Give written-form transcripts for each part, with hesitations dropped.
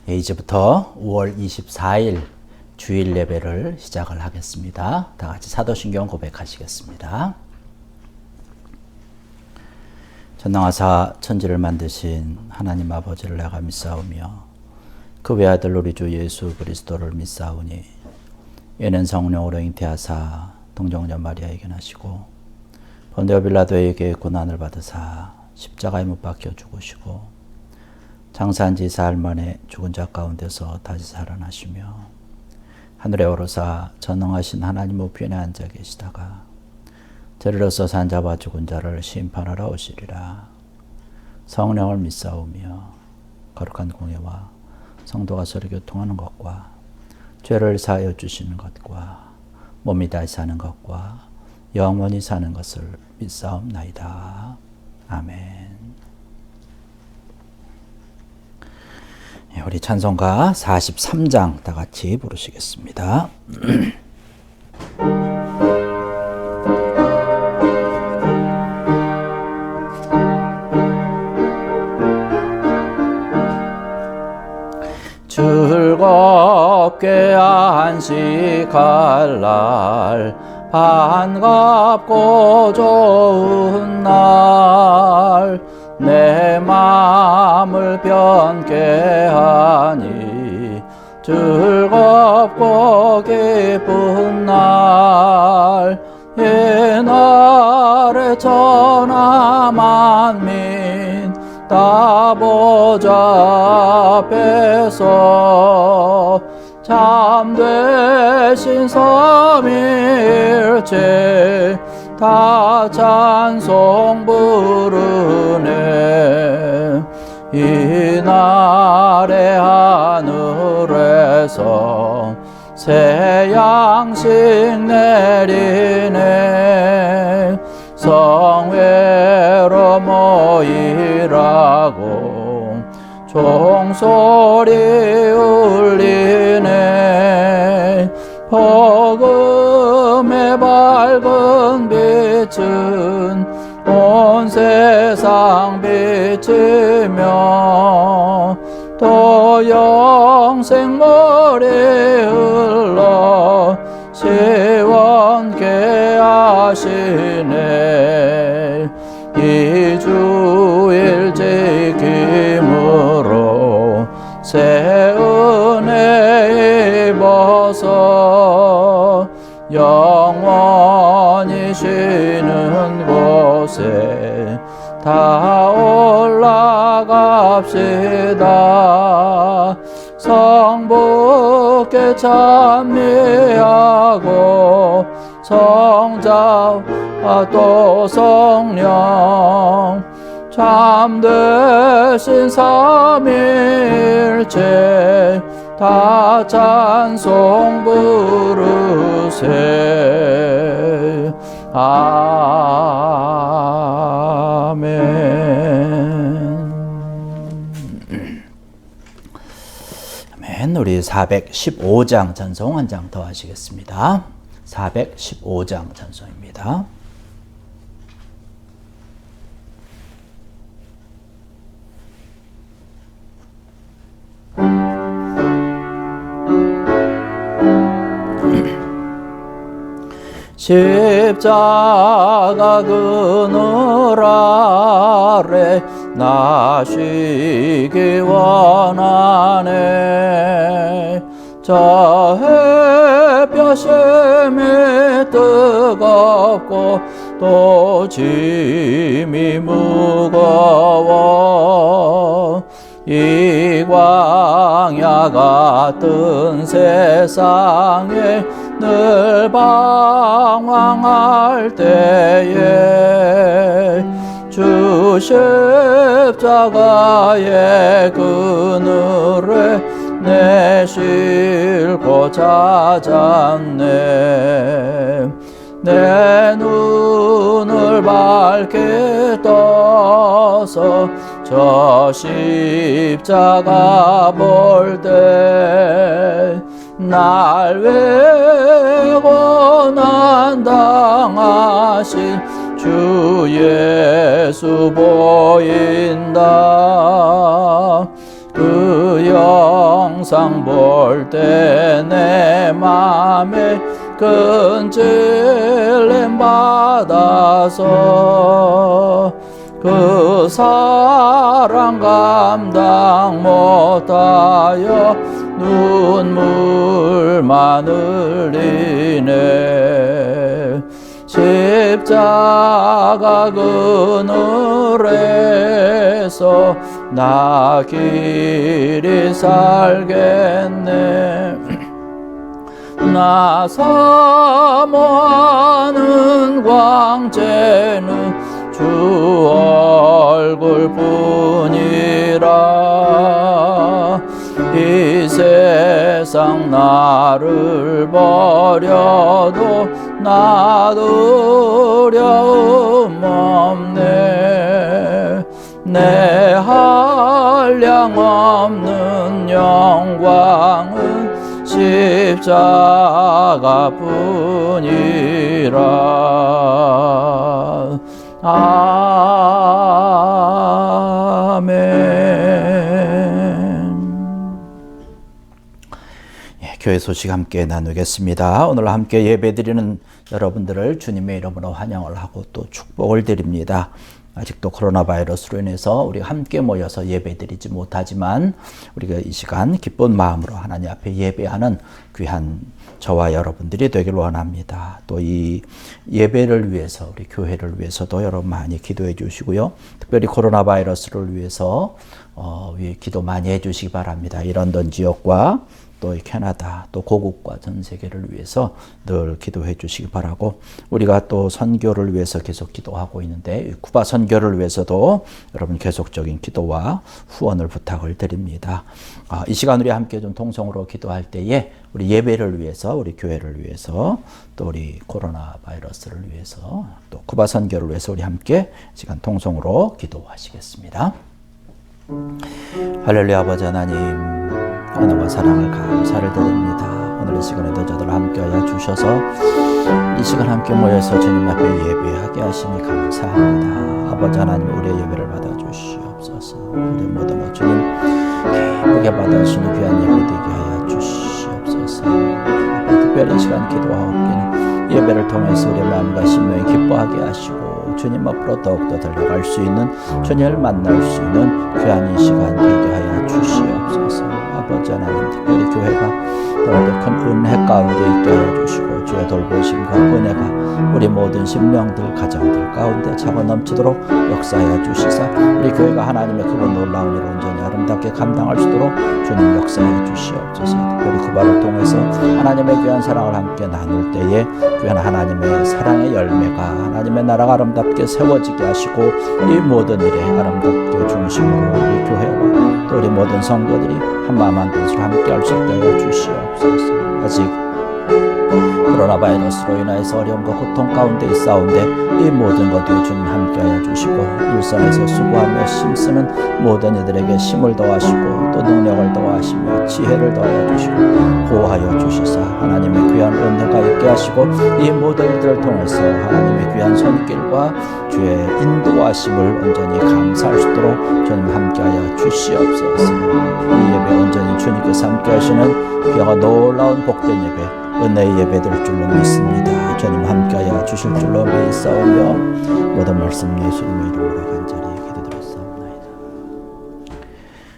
이제부터 5월 24일 주일 예배를 시작을 하겠습니다. 다 같이 사도신경 고백하시겠습니다. 전능하사 천지를 만드신 하나님 아버지를 내가 믿사오며 그 외아들 우리 주 예수 그리스도를 믿사오니 이는 성령으로 잉태하사 동정녀 마리아에게 나시고 본디오 빌라도에게 고난을 받으사 십자가에 못 박혀 죽으시고 장사한 지 사흘 만에 죽은 자 가운데서 다시 살아나시며 하늘에 오르사 전능하신 하나님 우편에 앉아 계시다가 저리로서 산 자와 죽은 자를 심판하러 오시리라. 성령을 믿사오며 거룩한 공예와 성도가 서로 교통하는 것과 죄를 사하여 주시는 것과 몸이 다시 사는 것과 영원히 사는 것을 믿사옵나이다. 아멘. 우리 찬송가 43장 다 같이 부르시겠습니다. 즐겁게 안식할 날 반갑고 좋은 날 내 마음을 변케 하니 즐겁고 기쁜 날 옛날에 천하 만민 다 보좌 앞에서 참되신 삼위일체 다 찬송 부르네. 이날에 하늘에서 새 양식 내리네. 성회로 모이라고 종소리 울리네. 복음의 밝은 빛은 온 세상 비치며 또 영생물이 흘러 시원케 하시네. 이 주일 지킴으로 새 은혜 입어서 영원히 쉬는 곳에 다 올라갑시다. 성부께 찬미하고 성자와 또 성령 참되신 삼위일체 다 찬송 부르세. 아멘. 아멘. 우리 415장 찬송 한 장 더 하시겠습니다. 415장 찬송입니다. 십자가 그늘 아래 나 쉬기 원하네. 저 햇볕이 뜨겁고 또 짐이 무거워 이 광야 같은 세상에 늘 방황할 때에 주 십자가의 그늘에 내 쉴 곳 찾았네. 내 눈을 밝게 떠서 저 십자가 볼 때 날 위해 고난 당하신 주 예수 보인다. 그 영 항상 볼 때 내 맘에 근질림 받아서 그 사랑 감당 못하여 눈물만 흘리네. 십자가 그늘에서 나 길이 살겠네. 나 사모하는 광채는 주 얼굴뿐이라. 이 세상 나를 버려도 나 두려움 없네. 내 한량 없는 영광은 십자가 뿐이라. 아멘. 교회 소식 함께 나누겠습니다. 오늘 함께 예배드리는 여러분들을 주님의 이름으로 환영을 하고 또 축복을 드립니다. 아직도 코로나 바이러스로 인해서 우리가 함께 모여서 예배드리지 못하지만 우리가 이 시간 기쁜 마음으로 하나님 앞에 예배하는 귀한 저와 여러분들이 되길 원합니다. 또 이 예배를 위해서 우리 교회를 위해서도 여러분 많이 기도해 주시고요. 특별히 코로나 바이러스를 위해서 기도 많이 해 주시기 바랍니다. 이 런던 지역과 또 캐나다, 또 고국과 전 세계를 위해서 늘 기도해 주시기 바라고, 우리가 또 선교를 위해서 계속 기도하고 있는데 쿠바 선교를 위해서도 여러분 계속적인 기도와 후원을 부탁을 드립니다. 이 시간 우리 함께 좀 통성으로 기도할 때에 우리 예배를 위해서, 우리 교회를 위해서, 또 우리 코로나 바이러스를 위해서, 또 쿠바 선교를 위해서 우리 함께 시간 통성으로 기도하시겠습니다. 할렐루야. 아버지 하나님, 은혜와 사랑을 감사를 드립니다. 오늘 이 시간에도 저들 함께하여 주셔서 이 시간 함께 모여서 주님 앞에 예배하게 하시니 감사합니다. 아버지 하나님, 우리의 예배를 받아주시옵소서. 우리 모든 것 주님 기쁘게 받아주시는 귀한 예배 되게 하여 주시옵소서. 특별히 이 시간 기도하옵기는 예배를 통해서 우리의 마음과 심령이 기뻐하게 하시고 주님 앞으로 더욱더 달려갈 수 있는, 주님을 만날 수 있는 귀한 이 시간 되게 하여 주시옵소서. 아버지 하나님, 특별히 교회가 더욱더 큰 은혜 가운데 있게 하여 주시고 주의 돌보심과 은혜가 우리 모든 심령들, 가정들 가운데 차고 넘치도록 역사하여 주시사 우리 교회가 하나님의 그분 놀라운 일 온전히 아름답게 감당할 수 있도록 주님 역사해 주시옵소서. 특별히 쿠바를 통해서 하나님의 귀한 사랑을 함께 나눌 때에 귀한 하나님의 사랑의 열매가 하나님의 나라가 아름답게 세워지게 하시고 이 모든 일에 아름답게 중심으로 우리 교회와 또 우리 모든 성도들이 한마음 한뜻으로 함께 할 수 있게 하여 주시옵소서. 아직 코로나 바이러스로 인하여서 어려움과 고통 가운데 있사온데 이 모든 것들이 주님 함께하여 주시고 일선에서 수고하며 힘쓰는 모든 이들에게 힘을 더하시고 또 능력을 더하시며 지혜를 더하여 주시고 보호하여 주시사 하나님의 귀한 은혜가 있게 하시고 이 모든 이들을 통해서 하나님의 귀한 손길과 주의 인도하심을 온전히 감사할 수 있도록 주님 함께하여 주시옵소서. 이 예배 온전히 주님께서 함께하시는 귀하가 놀라운 복된 예배, 은혜의 예배될 줄로 믿습니다. 주님 함께하여 주실 줄로 믿사오며 모든 말씀 예수님의 이름으로 간절히 기도드렸사옵나이다.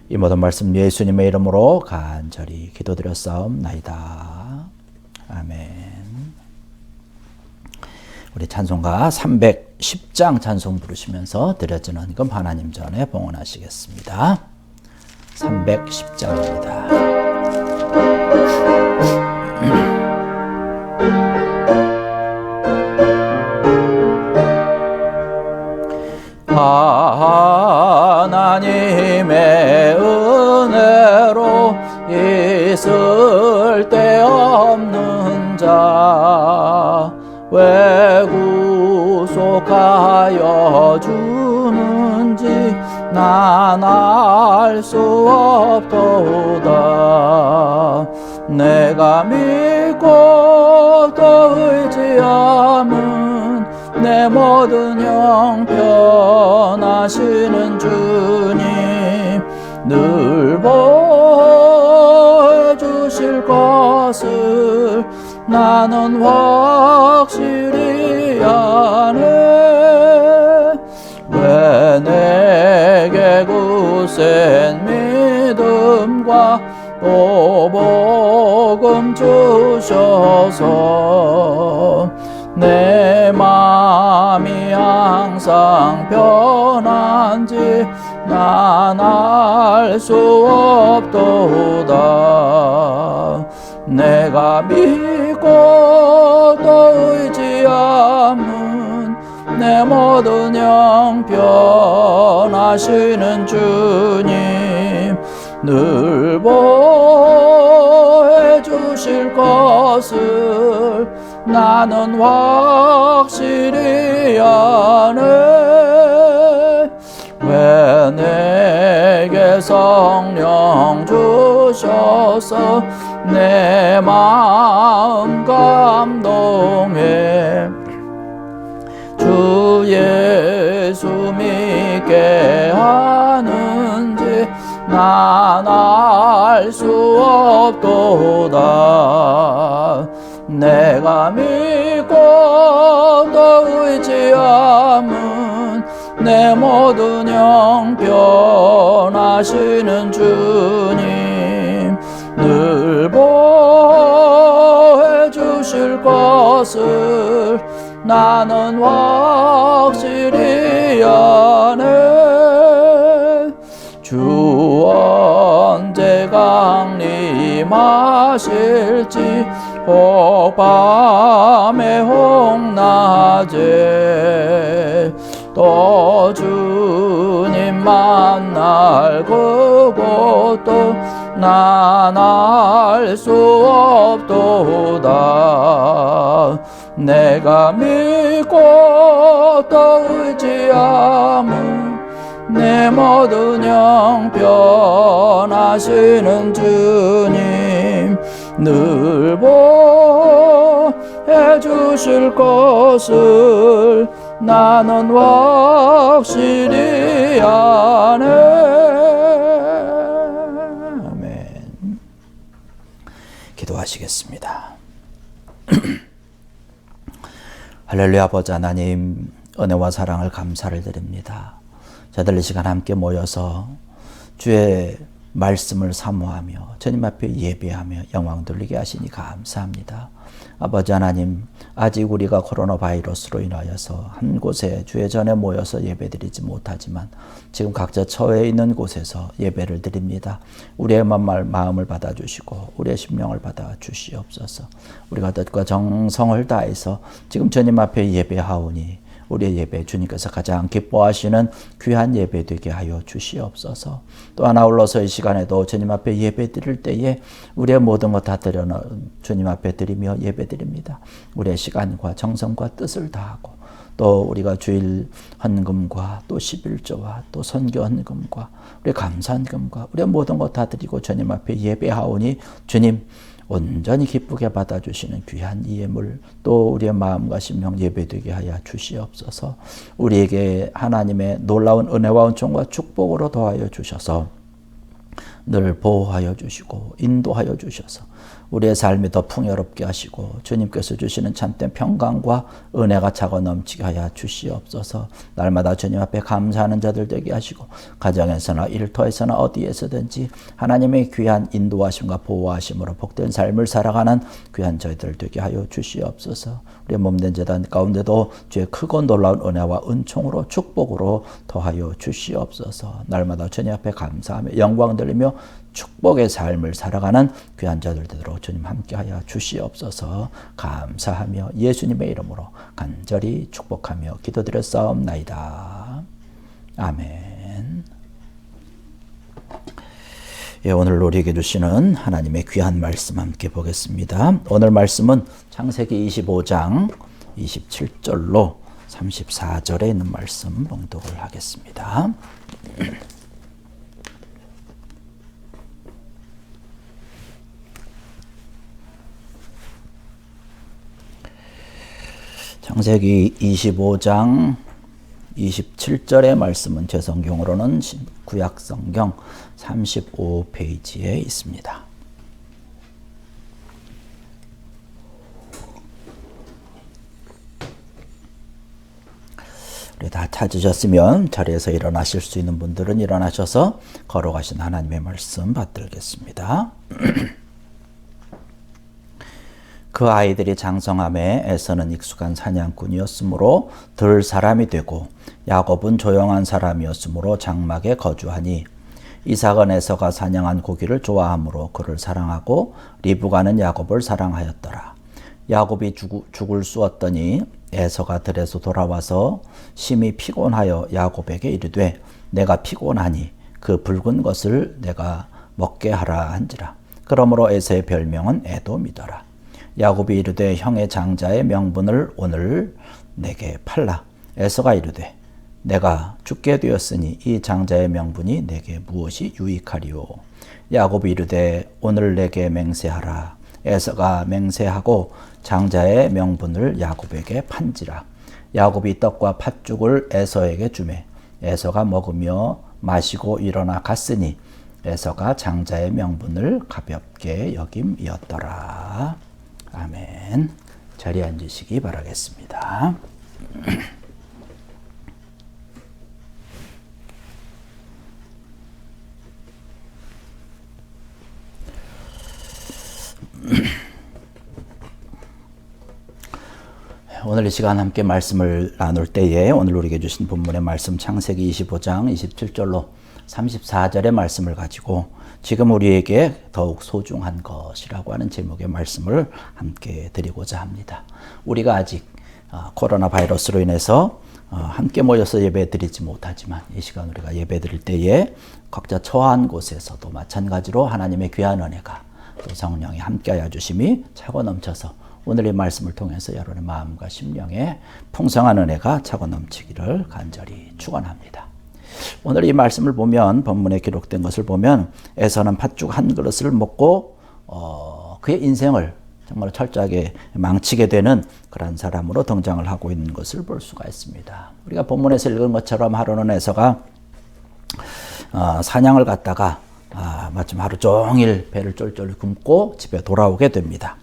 이 모든 말씀 예수님의 이름으로 간절히 기도드렸사옵나이다. 아멘. 우리 찬송가 310장 찬송 부르시면서 드려지는 금 하나님 전에 봉헌하시겠습니다. 310장입니다. 하나님의 은혜로 있을 데 없는 자 왜 구속하여 주는지 난 알 수 없도다. 내가 믿고 또 의지함은 내 모든 형편하시는 주님 늘 것을 나는 확실히 아네. 왜 내게 굳센 믿음과 또 복음 주셔서 내 맘이 항상 편한지 난 알 수 없도다. 내가 믿고 또 의지함은 내 모든 형편하시는 주님 늘 보호해 주실 것을 나는 확실히 아네. 왜 내게 성령 주셔서 내 마음 감동해 주 예수 믿게 하는지 난 알 수 없도다. 내가 믿고 또 의지함은 내 모든 형편하시는 주님 늘 보호해 주실 것을 나는 확실히 아네. 주 언제 강림하실지 혹 밤에 혹 낮에 또 주님 만날 그곳도 난 알 수 없도다. 내가 믿고 또 의지함은 내 모든 형편하시는 주님 늘 보호해 주실 것을 나는 확실히 아네. 아멘. 기도하시겠습니다. 할렐루야. 아버지 하나님, 은혜와 사랑을 감사를 드립니다. 저들 이 시간 함께 모여서 주의 말씀을 사모하며 주님 앞에 예배하며 영광 돌리게 하시니 감사합니다. 아버지 하나님, 아직 우리가 코로나 바이러스로 인하여서 한 곳에 주의 전에 모여서 예배드리지 못하지만 지금 각자 처해 있는 곳에서 예배를 드립니다. 우리의 마음을 받아주시고 우리의 심령을 받아주시옵소서. 우리가 뜻과 정성을 다해서 지금 주님 앞에 예배하오니 우리의 예배 주님께서 가장 기뻐하시는 귀한 예배 되게 하여 주시옵소서. 또 하나 올라서 이 시간에도 주님 앞에 예배 드릴 때에 우리의 모든 것 다 드려 주님 앞에 드리며 예배 드립니다. 우리의 시간과 정성과 뜻을 다하고 또 우리가 주일 헌금과 또 11조와 또 선교 헌금과 우리 감사 헌금과 우리의 모든 것 다 드리고 주님 앞에 예배하오니 주님 온전히 기쁘게 받아주시는 귀한 이 예물 또 우리의 마음과 심령 예배되게 하여 주시옵소서. 우리에게 하나님의 놀라운 은혜와 은총과 축복으로 더하여 주셔서 늘 보호하여 주시고 인도하여 주셔서 우리의 삶이 더 풍요롭게 하시고 주님께서 주시는 참된 평강과 은혜가 차고 넘치게 하여 주시옵소서. 날마다 주님 앞에 감사하는 자들 되게 하시고 가정에서나 일터에서나 어디에서든지 하나님의 귀한 인도하심과 보호하심으로 복된 삶을 살아가는 귀한 저희들 되게 하여 주시옵소서. 우리의 몸된 재단 가운데도 주의 크고 놀라운 은혜와 은총으로 축복으로 더하여 주시옵소서. 날마다 주님 앞에 감사하며 영광 돌리며 축복의 삶을 살아가는 귀한 자들 되도록 주님 함께하여 주시옵소서. 감사하며 예수님의 이름으로 간절히 축복하며 기도드렸사옵나이다. 아멘. 예, 오늘 우리에게 주시는 하나님의 귀한 말씀 함께 보겠습니다. 오늘 말씀은 창세기 25장 27절로 34절에 있는 말씀 봉독을 하겠습니다. 창세기 25장 27절의 말씀은 제 성경으로는 구약성경 35페이지에 있습니다. 우리 다 찾으셨으면 자리에서 일어나실 수 있는 분들은 일어나셔서 걸어가신 하나님의 말씀 받들겠습니다. 그 아이들이 장성함에 에서는 익숙한 사냥꾼이었으므로 들 사람이 되고 야곱은 조용한 사람이었으므로 장막에 거주하니 이삭은 에서가 사냥한 고기를 좋아하므로 그를 사랑하고 리브가는 야곱을 사랑하였더라. 야곱이 죽을 쑤었더니 에서가 들에서 돌아와서 심히 피곤하여 야곱에게 이르되 내가 피곤하니 그 붉은 것을 내가 먹게 하라 한지라. 그러므로 에서의 별명은 에돔이더라. 야곱이 이르되 형의 장자의 명분을 오늘 내게 팔라. 에서가 이르되 내가 죽게 되었으니 이 장자의 명분이 내게 무엇이 유익하리요. 야곱이 이르되 오늘 내게 맹세하라. 에서가 맹세하고 장자의 명분을 야곱에게 판지라. 야곱이 떡과 팥죽을 에서에게 주매 에서가 먹으며 마시고 일어나 갔으니 에서가 장자의 명분을 가볍게 여김이었더라. 아멘. 자리에 앉으시기 바라겠습니다. 오늘 이 시간 함께 말씀을 나눌 때에 오늘 우리에게 주신 본문의 말씀 창세기 25장 27절로 34절의 말씀을 가지고 지금 우리에게 더욱 소중한 것이라고 하는 제목의 말씀을 함께 드리고자 합니다. 우리가 아직 코로나 바이러스로 인해서 함께 모여서 예배 드리지 못하지만 이 시간 우리가 예배 드릴 때에 각자 처한 곳에서도 마찬가지로 하나님의 귀한 은혜가 또 성령이 함께하여 주심이 차고 넘쳐서 오늘 이 말씀을 통해서 여러분의 마음과 심령에 풍성한 은혜가 차고 넘치기를 간절히 축원합니다. 오늘 이 말씀을 보면 본문에 기록된 것을 보면 에서는 팥죽 한 그릇을 먹고 그의 인생을 정말 철저하게 망치게 되는 그런 사람으로 등장을 하고 있는 것을 볼 수가 있습니다. 우리가 본문에서 읽은 것처럼 하루는 에서가 사냥을 갔다가 마침 하루 종일 배를 쫄쫄 굶고 집에 돌아오게 됩니다.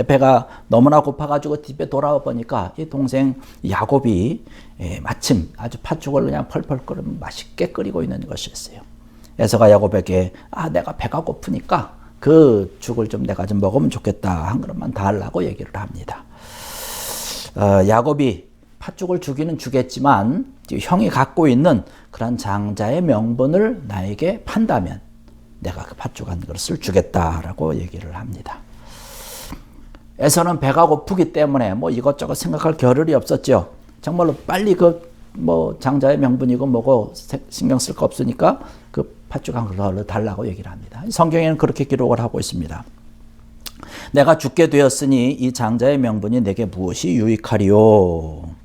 배가 너무나 고파가지고 집에 돌아와 보니까 이 동생 야곱이 마침 아주 팥죽을 그냥 펄펄 맛있게 끓이고 있는 것이었어요. 에서가 야곱에게 내가 배가 고프니까 그 죽을 좀 내가 좀 먹으면 좋겠다 한 그릇만 달라고 얘기를 합니다. 야곱이 팥죽을 주기는 주겠지만 형이 갖고 있는 그런 장자의 명분을 나에게 판다면 내가 그 팥죽 한 그릇을 주겠다라고 얘기를 합니다. 에서는 배가 고프기 때문에 이것저것 생각할 겨를이 없었죠. 정말로 빨리 장자의 명분이고 뭐고 신경 쓸 거 없으니까 그 팥죽 한 그릇을 달라고 얘기를 합니다. 성경에는 그렇게 기록을 하고 있습니다. 내가 죽게 되었으니 이 장자의 명분이 내게 무엇이 유익하리요.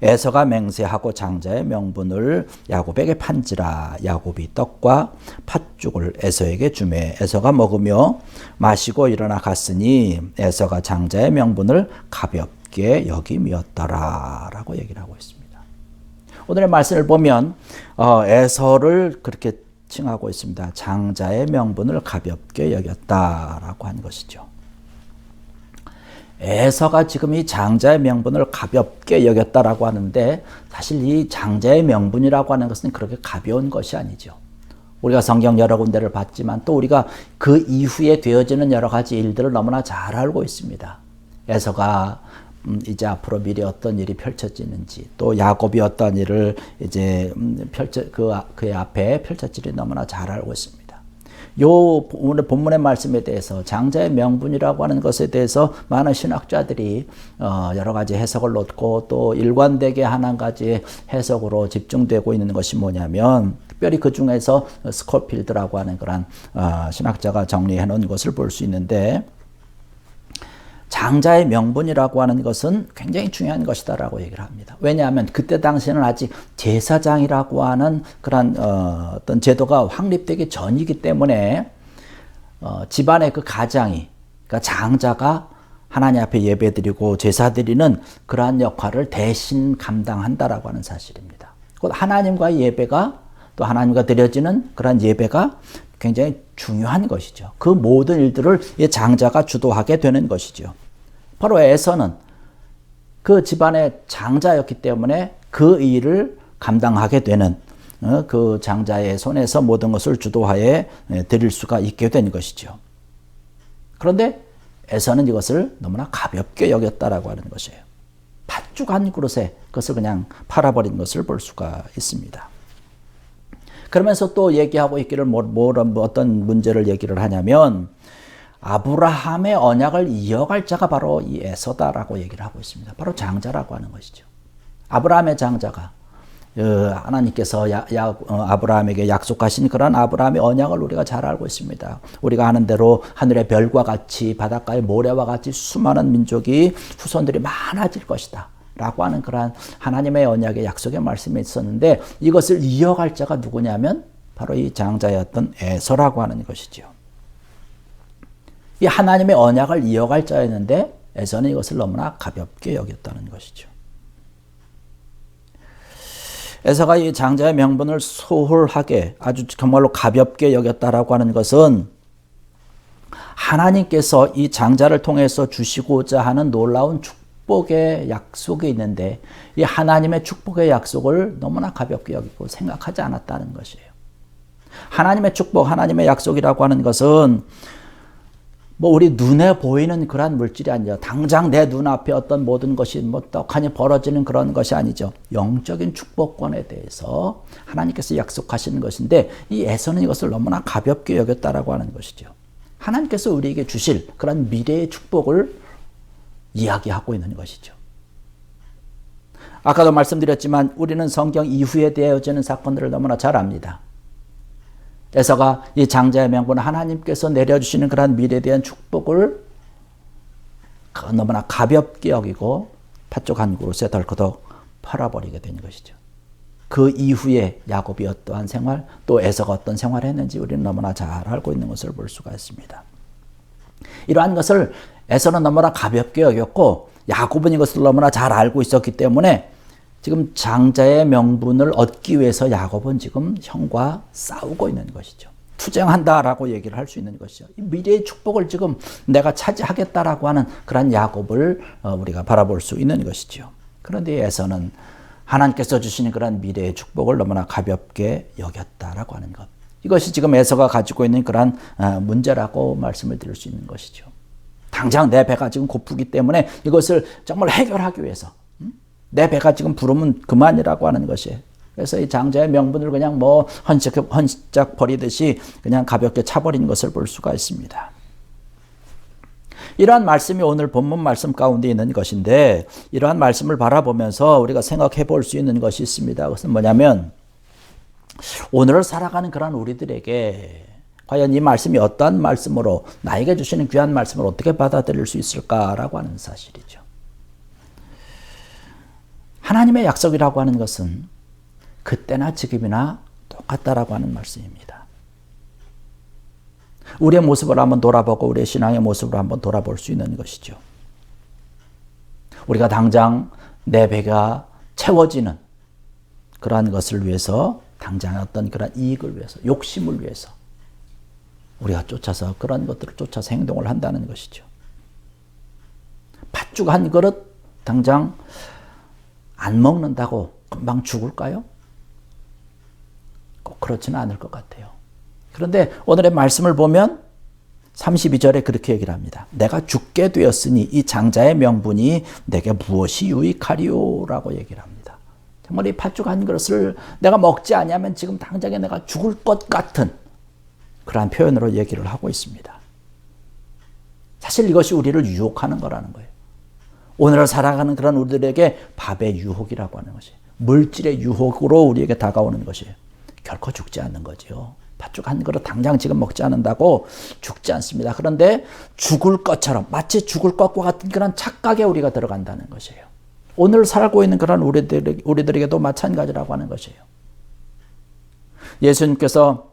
에서가 맹세하고 장자의 명분을 야곱에게 판지라. 야곱이 떡과 팥죽을 에서에게 주매 에서가 먹으며 마시고 일어나 갔으니 에서가 장자의 명분을 가볍게 여김이었더라 라고 얘기를 하고 있습니다. 오늘의 말씀을 보면 에서를 그렇게 칭하고 있습니다. 장자의 명분을 가볍게 여겼다라고 한 것이죠. 에서가 지금 이 장자의 명분을 가볍게 여겼다라고 하는데 사실 이 장자의 명분이라고 하는 것은 그렇게 가벼운 것이 아니죠. 우리가 성경 여러 군데를 봤지만 또 우리가 그 이후에 되어지는 여러 가지 일들을 너무나 잘 알고 있습니다. 에서가 이제 앞으로 미래 어떤 일이 펼쳐지는지 또 야곱이 어떤 일을 이제 그의 앞에 펼쳐질지 너무나 잘 알고 있습니다. 오늘 본문의 말씀에 대해서 장자의 명분이라고 하는 것에 대해서 많은 신학자들이 여러 가지 해석을 놓고 또 일관되게 한 가지 해석으로 집중되고 있는 것이 뭐냐면 특별히 그 중에서 스코필드라고 하는 그런 신학자가 정리해 놓은 것을 볼 수 있는데 장자의 명분이라고 하는 것은 굉장히 중요한 것이다라고 얘기를 합니다. 왜냐하면 그때 당시에는 아직 제사장이라고 하는 그런 어떤 제도가 확립되기 전이기 때문에 집안의 그 가장이 그러니까 장자가 하나님 앞에 예배드리고 제사드리는 그러한 역할을 대신 감당한다라고 하는 사실입니다. 곧 하나님과의 예배가 또 하나님과 드려지는 그런 예배가 굉장히 중요한 것이죠. 그 모든 일들을 이 장자가 주도하게 되는 것이죠. 바로 에서는 그 집안의 장자였기 때문에 그 일을 감당하게 되는 그 장자의 손에서 모든 것을 주도하에 드릴 수가 있게 된 것이죠. 그런데 에서는 이것을 너무나 가볍게 여겼다라고 하는 것이에요. 팥죽 한 그릇에 그것을 그냥 팔아버린 것을 볼 수가 있습니다. 그러면서 또 얘기하고 있기를 어떤 문제를 얘기를 하냐면 아브라함의 언약을 이어갈 자가 바로 이 에서다라고 얘기를 하고 있습니다. 바로 장자라고 하는 것이죠. 아브라함의 장자가 하나님께서 아브라함에게 약속하신 그런 아브라함의 언약을 우리가 잘 알고 있습니다. 우리가 아는 대로 하늘의 별과 같이 바닷가의 모래와 같이 수많은 민족이 후손들이 많아질 것이다 라고 하는 그러한 하나님의 언약의 약속의 말씀이 있었는데 이것을 이어갈 자가 누구냐면 바로 이 장자였던 에서라고 하는 것이죠. 이 하나님의 언약을 이어갈 자였는데 에서는 이것을 너무나 가볍게 여겼다는 것이죠. 에서가 이 장자의 명분을 소홀하게 아주 정말로 가볍게 여겼다라고 하는 것은 하나님께서 이 장자를 통해서 주시고자 하는 놀라운 축복의 약속이 있는데 이 하나님의 축복의 약속을 너무나 가볍게 여기고 생각하지 않았다는 것이에요. 하나님의 축복, 하나님의 약속이라고 하는 것은 우리 눈에 보이는 그러한 물질이 아니죠. 당장 내 눈앞에 어떤 모든 것이 떡하니 벌어지는 그런 것이 아니죠. 영적인 축복권에 대해서 하나님께서 약속하시는 것인데 이 에서는 이것을 너무나 가볍게 여겼다라고 하는 것이죠. 하나님께서 우리에게 주실 그런 미래의 축복을 이야기하고 있는 것이죠. 아까도 말씀드렸지만 우리는 성경 이후에 되어지는 사건들을 너무나 잘 압니다. 에서가 이 장자의 명분 하나님께서 내려주시는 그러한 미래에 대한 축복을 너무나 가볍게 여기고 팥죽 한 그릇에 덜커덕 팔아버리게 된 것이죠. 그 이후에 야곱이 어떠한 생활, 또 에서가 어떤 생활을 했는지 우리는 너무나 잘 알고 있는 것을 볼 수가 있습니다. 이러한 것을 에서는 너무나 가볍게 여겼고 야곱은 이것을 너무나 잘 알고 있었기 때문에 지금 장자의 명분을 얻기 위해서 야곱은 지금 형과 싸우고 있는 것이죠. 투쟁한다라고 얘기를 할 수 있는 것이죠. 미래의 축복을 지금 내가 차지하겠다라고 하는 그런 야곱을 우리가 바라볼 수 있는 것이죠. 그런데 에서는 하나님께서 주시는 그런 미래의 축복을 너무나 가볍게 여겼다라고 하는 것. 이것이 지금 에서가 가지고 있는 그런 문제라고 말씀을 드릴 수 있는 것이죠. 당장 내 배가 지금 고프기 때문에 이것을 정말 해결하기 위해서 내 배가 지금 부르면 그만이라고 하는 것이에요. 그래서 이 장자의 명분을 그냥 헌짝 버리듯이 그냥 가볍게 차버린 것을 볼 수가 있습니다. 이러한 말씀이 오늘 본문 말씀 가운데 있는 것인데 이러한 말씀을 바라보면서 우리가 생각해 볼 수 있는 것이 있습니다. 그것은 뭐냐면 오늘을 살아가는 그런 우리들에게 과연 이 말씀이 어떠한 말씀으로 나에게 주시는 귀한 말씀을 어떻게 받아들일 수 있을까라고 하는 사실이죠. 하나님의 약속이라고 하는 것은 그때나 지금이나 똑같다라고 하는 말씀입니다. 우리의 모습을 한번 돌아보고 우리의 신앙의 모습을 한번 돌아볼 수 있는 것이죠. 우리가 당장 내 배가 채워지는 그러한 것을 위해서 당장 어떤 그런 이익을 위해서 욕심을 위해서 우리가 쫓아서 그런 것들을 쫓아서 행동을 한다는 것이죠. 팥죽 한 그릇 당장 안 먹는다고 금방 죽을까요? 꼭 그렇지는 않을 것 같아요. 그런데 오늘의 말씀을 보면 32절에 그렇게 얘기를 합니다. 내가 죽게 되었으니 이 장자의 명분이 내게 무엇이 유익하리요? 라고 얘기를 합니다. 정말 이 팥죽 한 그릇을 내가 먹지 않으면 지금 당장에 내가 죽을 것 같은 그러한 표현으로 얘기를 하고 있습니다. 사실 이것이 우리를 유혹하는 거라는 거예요. 오늘을 살아가는 그런 우리들에게 밥의 유혹이라고 하는 것이 물질의 유혹으로 우리에게 다가오는 것이에요. 결코 죽지 않는 거죠. 팥죽 한 그릇 당장 지금 먹지 않는다고 죽지 않습니다. 그런데 죽을 것처럼 마치 죽을 것과 같은 그런 착각에 우리가 들어간다는 것이에요. 오늘 살고 있는 그런 우리들에게도 마찬가지라고 하는 것이에요. 예수님께서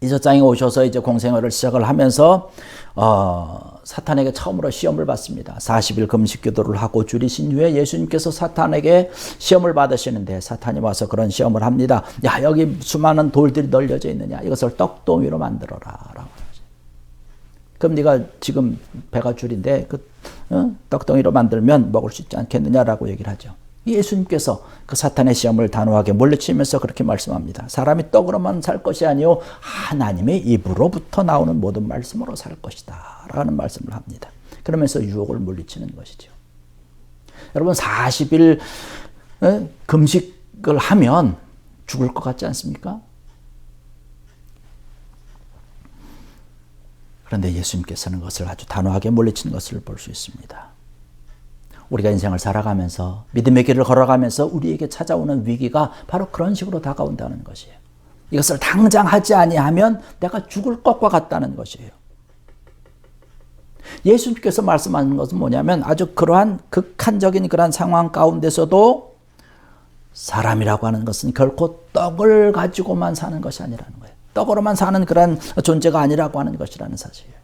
이 세상에 오셔서 이제 공생활을 시작을 하면서 사탄에게 처음으로 시험을 받습니다. 40일 금식 기도를 하고 줄이신 후에 예수님께서 사탄에게 시험을 받으시는데 사탄이 와서 그런 시험을 합니다. 야, 여기 수많은 돌들이 널려져 있느냐? 이것을 떡동이로 만들어라. 라고 하죠. 그럼 네가 지금 배가 줄인데 떡덩이로 만들면 먹을 수 있지 않겠느냐라고 얘기를 하죠. 예수님께서 그 사탄의 시험을 단호하게 물리치면서 그렇게 말씀합니다. 사람이 떡으로만 살 것이 아니요 하나님의 입으로부터 나오는 모든 말씀으로 살 것이다 라는 말씀을 합니다. 그러면서 유혹을 물리치는 것이죠. 여러분 40일 금식을 하면 죽을 것 같지 않습니까? 그런데 예수님께서는 그것을 아주 단호하게 물리치는 것을 볼 수 있습니다. 우리가 인생을 살아가면서 믿음의 길을 걸어가면서 우리에게 찾아오는 위기가 바로 그런 식으로 다가온다는 것이에요. 이것을 당장 하지 아니하면 내가 죽을 것과 같다는 것이에요. 예수님께서 말씀하는 것은 뭐냐면 아주 그러한 극한적인 그러한 상황 가운데서도 사람이라고 하는 것은 결코 떡을 가지고만 사는 것이 아니라는 거예요. 떡으로만 사는 그런 존재가 아니라고 하는 것이라는 사실이에요.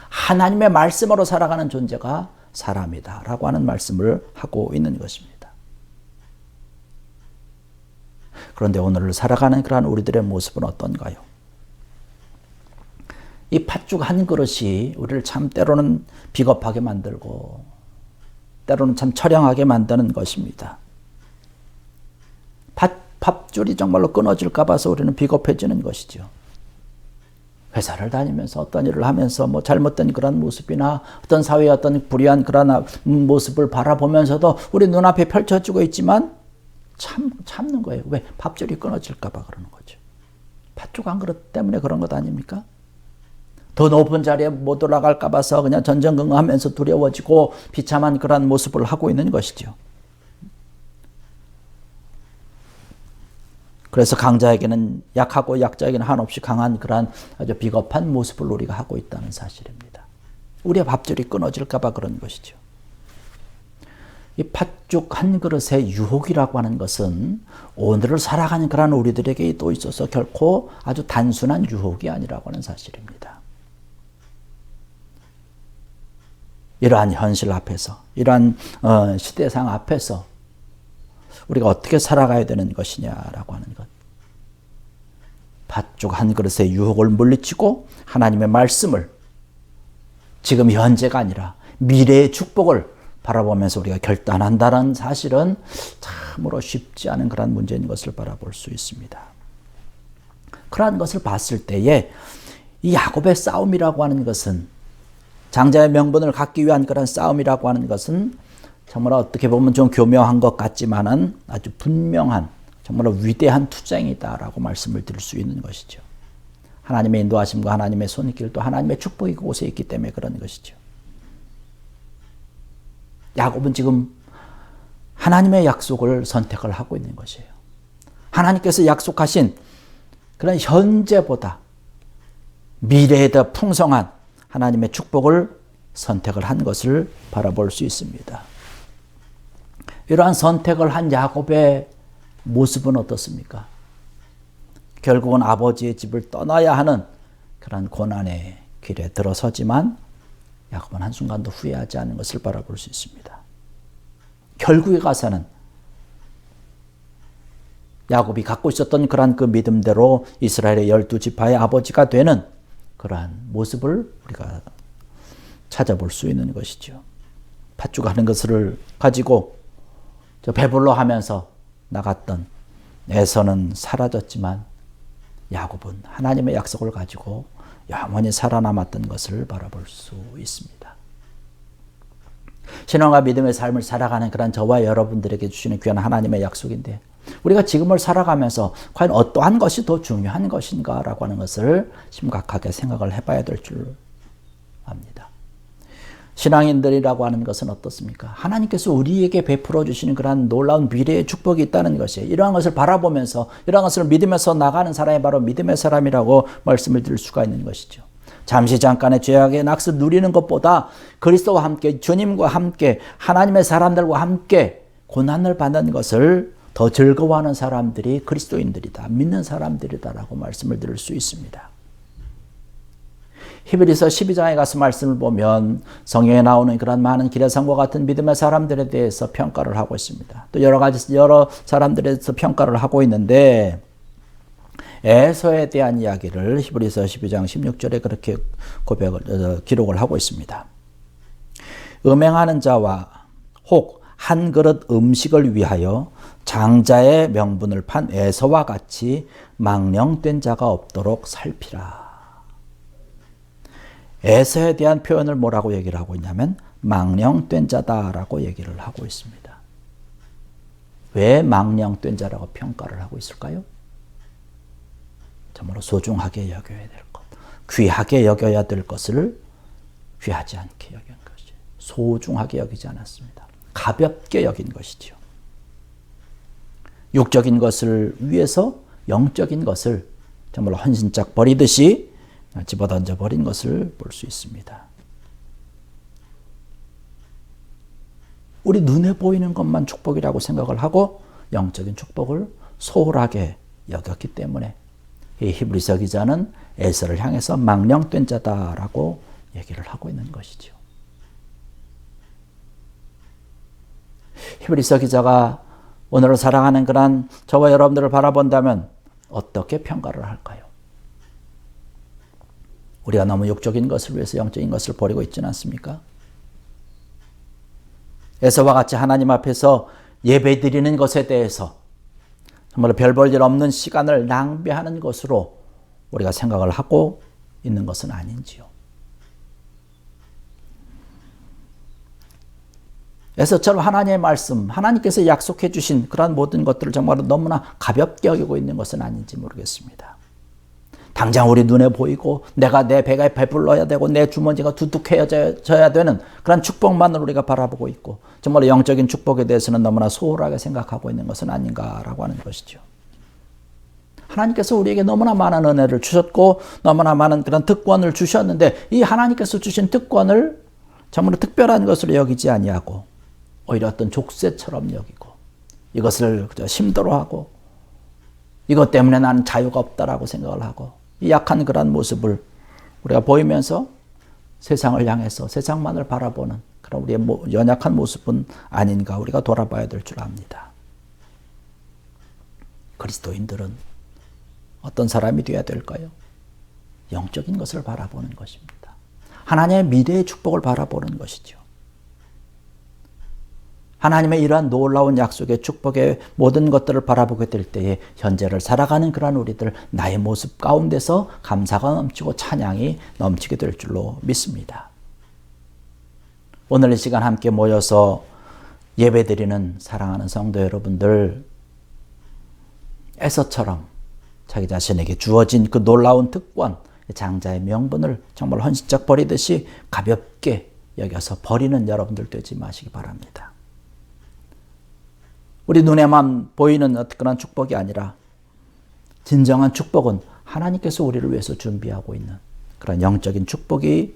하나님의 말씀으로 살아가는 존재가 사람이다라고 하는 말씀을 하고 있는 것입니다. 그런데 오늘을 살아가는 그러한 우리들의 모습은 어떤가요? 이 팥죽 한 그릇이 우리를 참 때로는 비겁하게 만들고 때로는 참 처량하게 만드는 것입니다. 밥줄이 정말로 끊어질까 봐서 우리는 비겁해지는 것이죠. 회사를 다니면서 어떤 일을 하면서 잘못된 그런 모습이나 어떤 사회의 어떤 불의한 그런 모습을 바라보면서도 우리 눈앞에 펼쳐지고 있지만 참는 거예요. 왜? 밥줄이 끊어질까 봐 그러는 거죠. 팥죽 한 그릇 때문에 그런 것 아닙니까? 더 높은 자리에 못 올라갈까 봐서 그냥 전전긍긍하면서 두려워지고 비참한 그런 모습을 하고 있는 것이죠. 그래서 강자에게는 약하고 약자에게는 한없이 강한 그러한 아주 비겁한 모습을 우리가 하고 있다는 사실입니다. 우리의 밥줄이 끊어질까 봐 그런 것이죠. 이 팥죽 한 그릇의 유혹이라고 하는 것은 오늘을 살아가는 그런 우리들에게 또 있어서 결코 아주 단순한 유혹이 아니라고 하는 사실입니다. 이러한 현실 앞에서, 이러한 시대상 앞에서 우리가 어떻게 살아가야 되는 것이냐라고 하는 것. 팥죽 한 그릇의 유혹을 물리치고 하나님의 말씀을 지금 현재가 아니라 미래의 축복을 바라보면서 우리가 결단한다는 사실은 참으로 쉽지 않은 그런 문제인 것을 바라볼 수 있습니다. 그러한 것을 봤을 때에 이 야곱의 싸움이라고 하는 것은 장자의 명분을 갖기 위한 그런 싸움이라고 하는 것은 정말 어떻게 보면 좀 교묘한 것 같지만은 아주 분명한 정말 위대한 투쟁이다라고 말씀을 드릴 수 있는 것이죠. 하나님의 인도하심과 하나님의 손길 또 하나님의 축복이 그곳에 있기 때문에 그런 것이죠. 야곱은 지금 하나님의 약속을 선택을 하고 있는 것이에요. 하나님께서 약속하신 그런 현재보다 미래에 더 풍성한 하나님의 축복을 선택을 한 것을 바라볼 수 있습니다. 이러한 선택을 한 야곱의 모습은 어떻습니까? 결국은 아버지의 집을 떠나야 하는 그런 고난의 길에 들어서지만 야곱은 한순간도 후회하지 않은 것을 바라볼 수 있습니다. 결국에 가서는 야곱이 갖고 있었던 그러한 그 믿음대로 이스라엘의 12지파의 아버지가 되는 그러한 모습을 우리가 찾아볼 수 있는 것이죠. 팥죽 하는 것을 가지고 배불러 하면서 나갔던 에서는 사라졌지만 야곱은 하나님의 약속을 가지고 영원히 살아남았던 것을 바라볼 수 있습니다. 신앙과 믿음의 삶을 살아가는 그런 저와 여러분들에게 주시는 귀한 하나님의 약속인데 우리가 지금을 살아가면서 과연 어떠한 것이 더 중요한 것인가라고 하는 것을 심각하게 생각을 해봐야 될 줄 압니다. 신앙인들이라고 하는 것은 어떻습니까? 하나님께서 우리에게 베풀어 주시는 그런 놀라운 미래의 축복이 있다는 것이에요. 이러한 것을 바라보면서 이러한 것을 믿으면서 나가는 사람이 바로 믿음의 사람이라고 말씀을 드릴 수가 있는 것이죠. 잠시 잠깐의 죄악의 낙을 누리는 것보다 그리스도와 함께 주님과 함께 하나님의 사람들과 함께 고난을 받는 것을 더 즐거워하는 사람들이 그리스도인들이다. 믿는 사람들이다라고 말씀을 드릴 수 있습니다. 히브리서 12장에 가서 말씀을 보면 성경에 나오는 그런 많은 기레상과 같은 믿음의 사람들에 대해서 평가를 하고 있습니다. 또 여러 사람들에 대해서 평가를 하고 있는데 에서에 대한 이야기를 히브리서 12장 16절에 그렇게 기록을 하고 있습니다. 음행하는 자와 혹 한 그릇 음식을 위하여 장자의 명분을 판 에서와 같이 망령된 자가 없도록 살피라. 에서에 대한 표현을 뭐라고 얘기를 하고 있냐면 망령된 자다라고 얘기를 하고 있습니다. 왜 망령된 자라고 평가를 하고 있을까요? 정말로 소중하게 여겨야 될 것, 귀하게 여겨야 될 것을 귀하지 않게 여긴 것이, 소중하게 여기지 않았습니다. 가볍게 여긴 것이지요. 육적인 것을 위해서 영적인 것을 정말로 헌신짝 버리듯이 집어던져 버린 것을 볼 수 있습니다. 우리 눈에 보이는 것만 축복이라고 생각을 하고 영적인 축복을 소홀하게 여겼기 때문에 이 히브리서 기자는 에서를 향해서 망령된 자다라고 얘기를 하고 있는 것이죠. 히브리서 기자가 오늘을 사랑하는 그런 저와 여러분들을 바라본다면 어떻게 평가를 할까요? 우리가 너무 육적인 것을 위해서 영적인 것을 버리고 있지는 않습니까? 에서와 같이 하나님 앞에서 예배 드리는 것에 대해서 정말로 별 볼 일 없는 시간을 낭비하는 것으로 우리가 생각을 하고 있는 것은 아닌지요. 에서처럼 하나님의 말씀, 하나님께서 약속해 주신 그러한 모든 것들을 정말로 너무나 가볍게 여기고 있는 것은 아닌지 모르겠습니다. 당장 우리 눈에 보이고 내가 내 배가 배불러야 되고 내 주머니가 두둑해져야 되는 그런 축복만을 우리가 바라보고 있고 정말 영적인 축복에 대해서는 너무나 소홀하게 생각하고 있는 것은 아닌가라고 하는 것이죠. 하나님께서 우리에게 너무나 많은 은혜를 주셨고 너무나 많은 그런 특권을 주셨는데 이 하나님께서 주신 특권을 정말 특별한 것으로 여기지 아니하고 오히려 어떤 족쇄처럼 여기고 이것을 그저 심도로 이것 때문에 나는 자유가 없다라고 생각을 하고 이 약한 그런 모습을 우리가 보이면서 세상을 향해서 세상만을 바라보는 그런 우리의 연약한 모습은 아닌가 우리가 돌아봐야 될 줄 압니다. 그리스도인들은 어떤 사람이 되어야 될까요? 영적인 것을 바라보는 것입니다. 하나님의 미래의 축복을 바라보는 것이죠. 하나님의 이러한 놀라운 약속의 축복의 모든 것들을 바라보게 될 때에 현재를 살아가는 그러한 우리들 나의 모습 가운데서 감사가 넘치고 찬양이 넘치게 될 줄로 믿습니다. 오늘 이 시간 함께 모여서 예배드리는 사랑하는 성도 여러분들 에서처럼 자기 자신에게 주어진 그 놀라운 특권 장자의 명분을 정말 헌신적 버리듯이 가볍게 여겨서 버리는 여러분들 되지 마시기 바랍니다. 우리 눈에만 보이는 그런 축복이 아니라 진정한 축복은 하나님께서 우리를 위해서 준비하고 있는 그런 영적인 축복이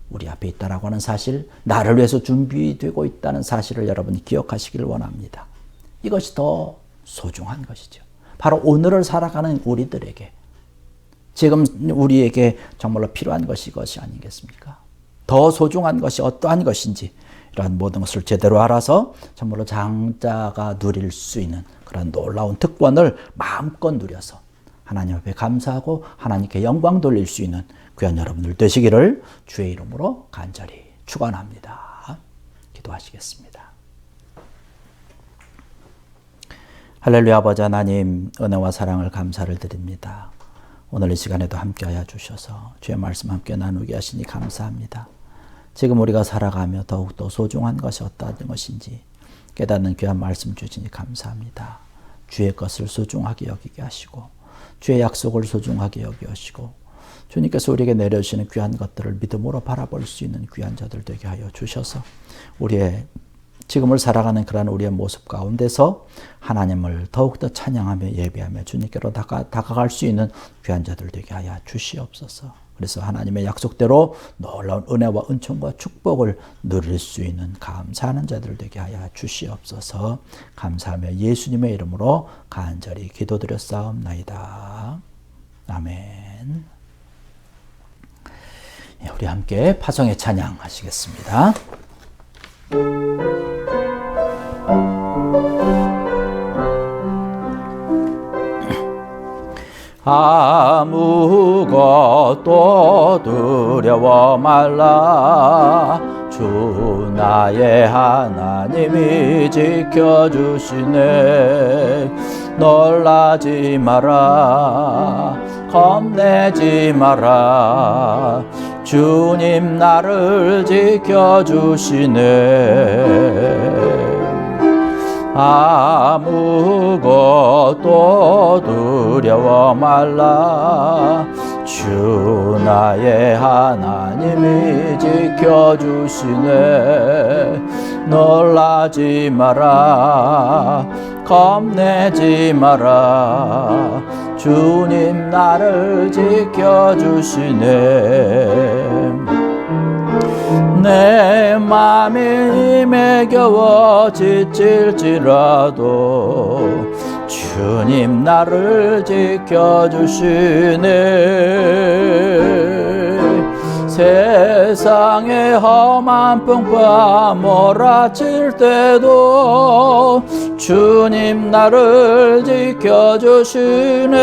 우리 앞에 있다라고 하는 사실, 나를 위해서 준비되고 있다는 사실을 여러분이 기억하시기를 원합니다. 이것이 더 소중한 것이죠. 바로 오늘을 살아가는 우리들에게 지금 우리에게 정말로 필요한 것이 이것이 아니겠습니까? 더 소중한 것이 어떠한 것인지 이러한 모든 것을 제대로 알아서 정말로 장자가 누릴 수 있는 그런 놀라운 특권을 마음껏 누려서 하나님 앞에 감사하고 하나님께 영광 돌릴 수 있는 귀한 여러분들 되시기를 주의 이름으로 간절히 축원합니다. 기도하시겠습니다. 할렐루야. 아버지 하나님, 은혜와 사랑을 감사를 드립니다. 오늘 이 시간에도 함께하여 주셔서 주의 말씀 함께 나누게 하시니 감사합니다. 지금 우리가 살아가며 더욱더 소중한 것이 어떠한 것인지 깨닫는 귀한 말씀 주시니 감사합니다. 주의 것을 소중하게 여기게 하시고 주의 약속을 소중하게 여기시고 주님께서 우리에게 내려주시는 귀한 것들을 믿음으로 바라볼 수 있는 귀한 자들 되게 하여 주셔서 우리의 지금을 살아가는 그런 우리의 모습 가운데서 하나님을 더욱더 찬양하며 예배하며 주님께로 다가갈 수 있는 귀한 자들 되게 하여 주시옵소서. 그래서 하나님의 약속대로 놀라운 은혜와 은총과 축복을 누릴 수 있는 감사하는 자들 되게 하여 주시옵소서. 감사하며 예수님의 이름으로 간절히 기도드렸사옵나이다. 아멘. 우리 함께 파송의 찬양 하시겠습니다. 아무것도 두려워 말라. 주 나의 하나님이 지켜주시네. 놀라지 마라. 겁내지 마라. 주님 나를 지켜주시네. 아무것도 두려워 말라. 주 나의 하나님이 지켜주시네. 놀라지 마라. 겁내지 마라. 주님 나를 지켜주시네. 내 맘이 힘에 겨워 지칠지라도 주님 나를 지켜주시네. 세상에 험한 풍파 몰아칠 때도 주님 나를 지켜주시네.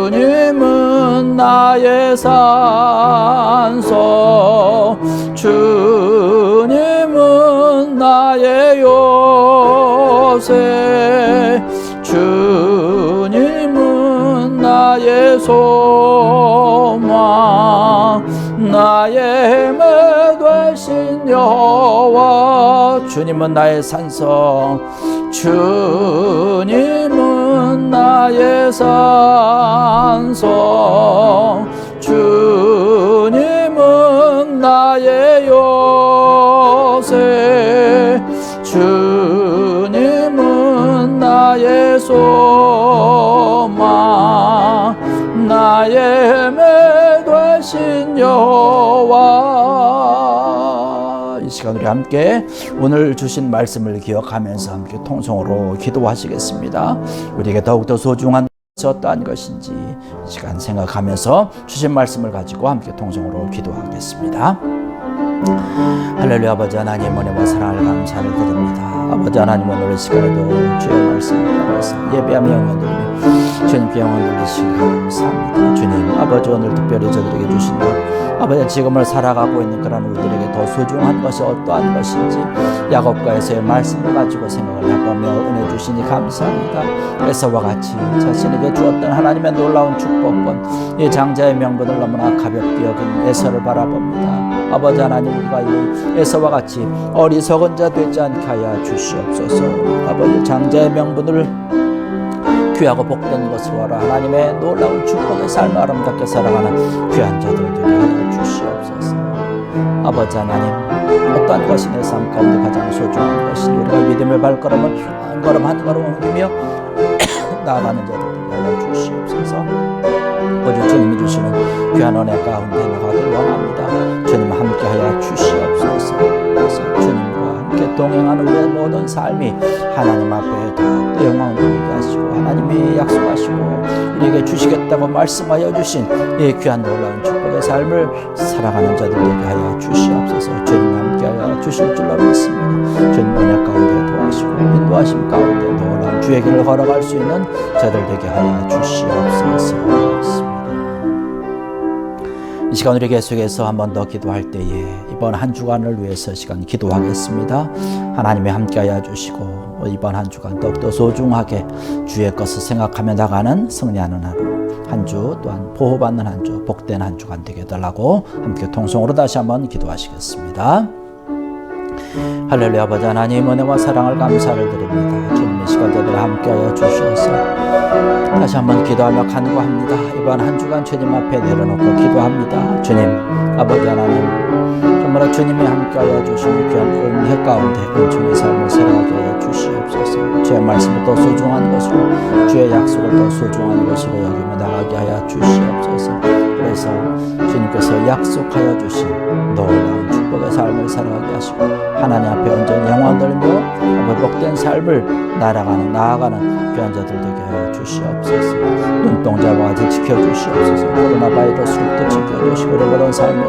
주님은 나의 산소, 주님은 나의 요새, 주님은 나의 소망, 나의 힘이 되신 여호와. 주님은 나의 산성, 주님은 나의 산성, 주님은 나의 요새, 주님은 나의 소망, 나의 힘이 되신 여호와. 이 시간 우리 함께 오늘 주신 말씀을 기억하면서 함께 통성으로 기도하시겠습니다. 우리에게 더욱더 소중한 것이 어떠한 것인지 이 시간 생각하면서 주신 말씀을 가지고 함께 통성으로 기도하겠습니다. 할렐루야. 아버지 하나님 은혜와 사랑을 감사를 드립니다. 아버지 하나님 오늘 시간에도 주의 말씀을 따라서 예배하며 영광 돌리며 주님께 영광 돌리시기 감사합니다. 주님 아버지 오늘 특별히 저들에게 주신 것, 아버지 지금을 살아가고 있는 그런 우리들에게 더 소중한 것이 어떠한 것인지 야곱과 에서의 말씀을 가지고 생각을 해보며 은혜 주시니 감사합니다. 에서와 같이 자신에게 주었던 하나님의 놀라운 축복권, 이 장자의 명분을 너무나 가볍게 여긴 에서를 바라봅니다. 아버지 하나님 우리가 이 에서와 같이 어리석은 자 되지 않게 하여 주시옵소서. 아버지 장자의 명분을 귀하고 복된 것으로 하라. 하나님의 놀라운 축복의 삶을 아름답게 살아가는 귀한 자들 되게 하여 주시옵소서. 아버지 하나님 어떠한 것이 내 삶 가운데 가장 소중한 것이 우리가 믿음의 발걸음을 한 걸음 한 걸음 옮기며 나아가는 자들 되게 하여 주시옵소서. 오직 주님이 주시는 귀한 은혜 가운데 나가길 원합니다. 주님 함께하여 주시옵소서. 그래서 주님과 함께 동행하는 우리의 모든 삶이 하나님 앞에 더욱더 영광을 돌리게 하시고 하나님이 약속하시고 우리에게 주시겠다고 말씀하여 주신 이 귀한 놀라운 축복의 삶을 살아가는 자들 되게 하여 주시옵소서. 주님 함께하여 주실 줄로 믿습니다. 주님 은혜 가운데 도와주시고 인도하심 가운데 놀라운 주의 길을 걸어갈 수 있는 자들 되게 하여 주시옵소서. 이 시간 우리 계속해서 한 번 더 기도할 때에 이번 한 주간을 위해서 시간 기도하겠습니다. 하나님이 함께하여 주시고 이번 한 주간 더욱더 소중하게 주의 것을 생각하며 나가는 승리하는 하루, 한 주 또한 보호받는 한 주, 복된 한 주간 되게 해달라고 함께 통성으로 다시 한번 기도하시겠습니다. 할렐루야. 아버지 하나님 은혜와 사랑을 감사를 드립니다. 주님의 시간들을 함께하여 주셔서 다시 한번 기도하며 간구합니다. 이번 한 주간 주님 앞에 내려놓고 기도합니다. 주님 아버지 하나님 정말 주님이 함께하여 주시는 귀한 은혜 가운데 은총의 삶을 살아가게 하여 주시옵소서. 주의 말씀을 더 소중한 것으로 주의 약속을 더 소중한 것으로 여기며 나가게 하여 주시옵소서. 그래서 주님께서 약속하여 주신 놀라운 축복의 삶을 살아가게 하시고 하나님 앞에 온전히 영광 돌리며 복된 삶을 나아가는 귀한 자들 되게 하여 주시옵소서. 눈동자와 같이 지켜주시옵소서. 코로나 바이러스로부터 지켜주시고 우리 모든 삶을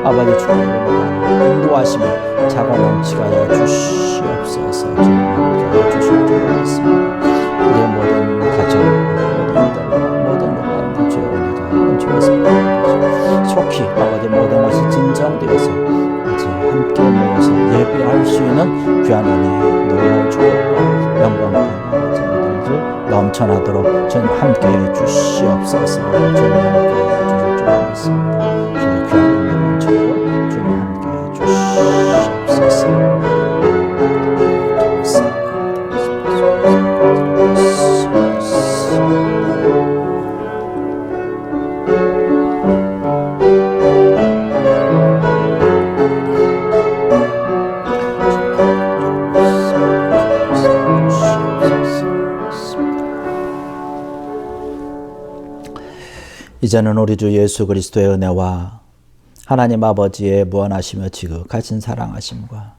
아버지 주님으로 인도하시며 자가 넘치게 하여 주시옵소서. 주님 함께 주실 줄 알았습니다. 전하도록 주님 함께해 주시옵소서. 주님 함께해 주실 줄 믿습니다. 주의 귀한 은혜로 주님 함께해 주시옵소서. 이제는 우리 주 예수 그리스도의 은혜와 하나님 아버지의 무한하시며 지극하신 사랑하심과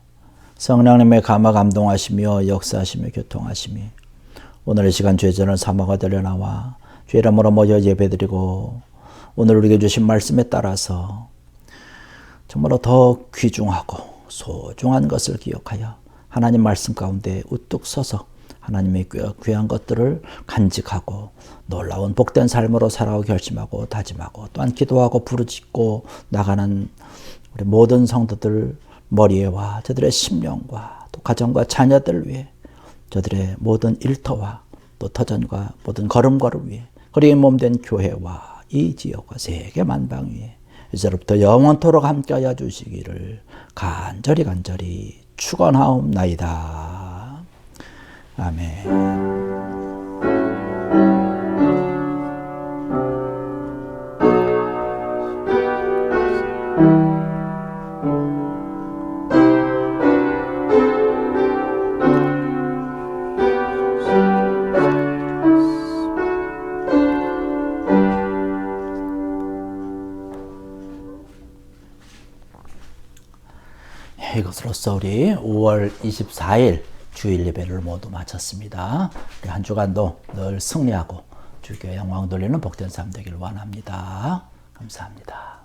성령님의 감화 감동하시며 역사하시며 교통하심이 오늘 이 시간 죄전을 사모가 되려 나와 죄 이름으로 모여 예배드리고 오늘 우리에게 주신 말씀에 따라서 정말로 더 귀중하고 소중한 것을 기억하여 하나님 말씀 가운데 우뚝 서서 하나님의 귀한 것들을 간직하고 놀라운 복된 삶으로 살아가고 결심하고 다짐하고 또한 기도하고 부르짖고 나가는 우리 모든 성도들 머리에와 저들의 심령과 또 가정과 자녀들 위해 저들의 모든 일터와 또 터전과 모든 걸음걸음 위해 그리고 몸된 교회와 이 지역과 세계 만방 위에 이제로부터 영원토록 함께하여 주시기를 간절히 축원하옵나이다. 아멘. 이것으로써 우리 5월 24일 주일 예배를 모두 마쳤습니다. 우리 한 주간도 늘 승리하고 주께 영광 돌리는 복된 삶 되기를 원합니다. 감사합니다.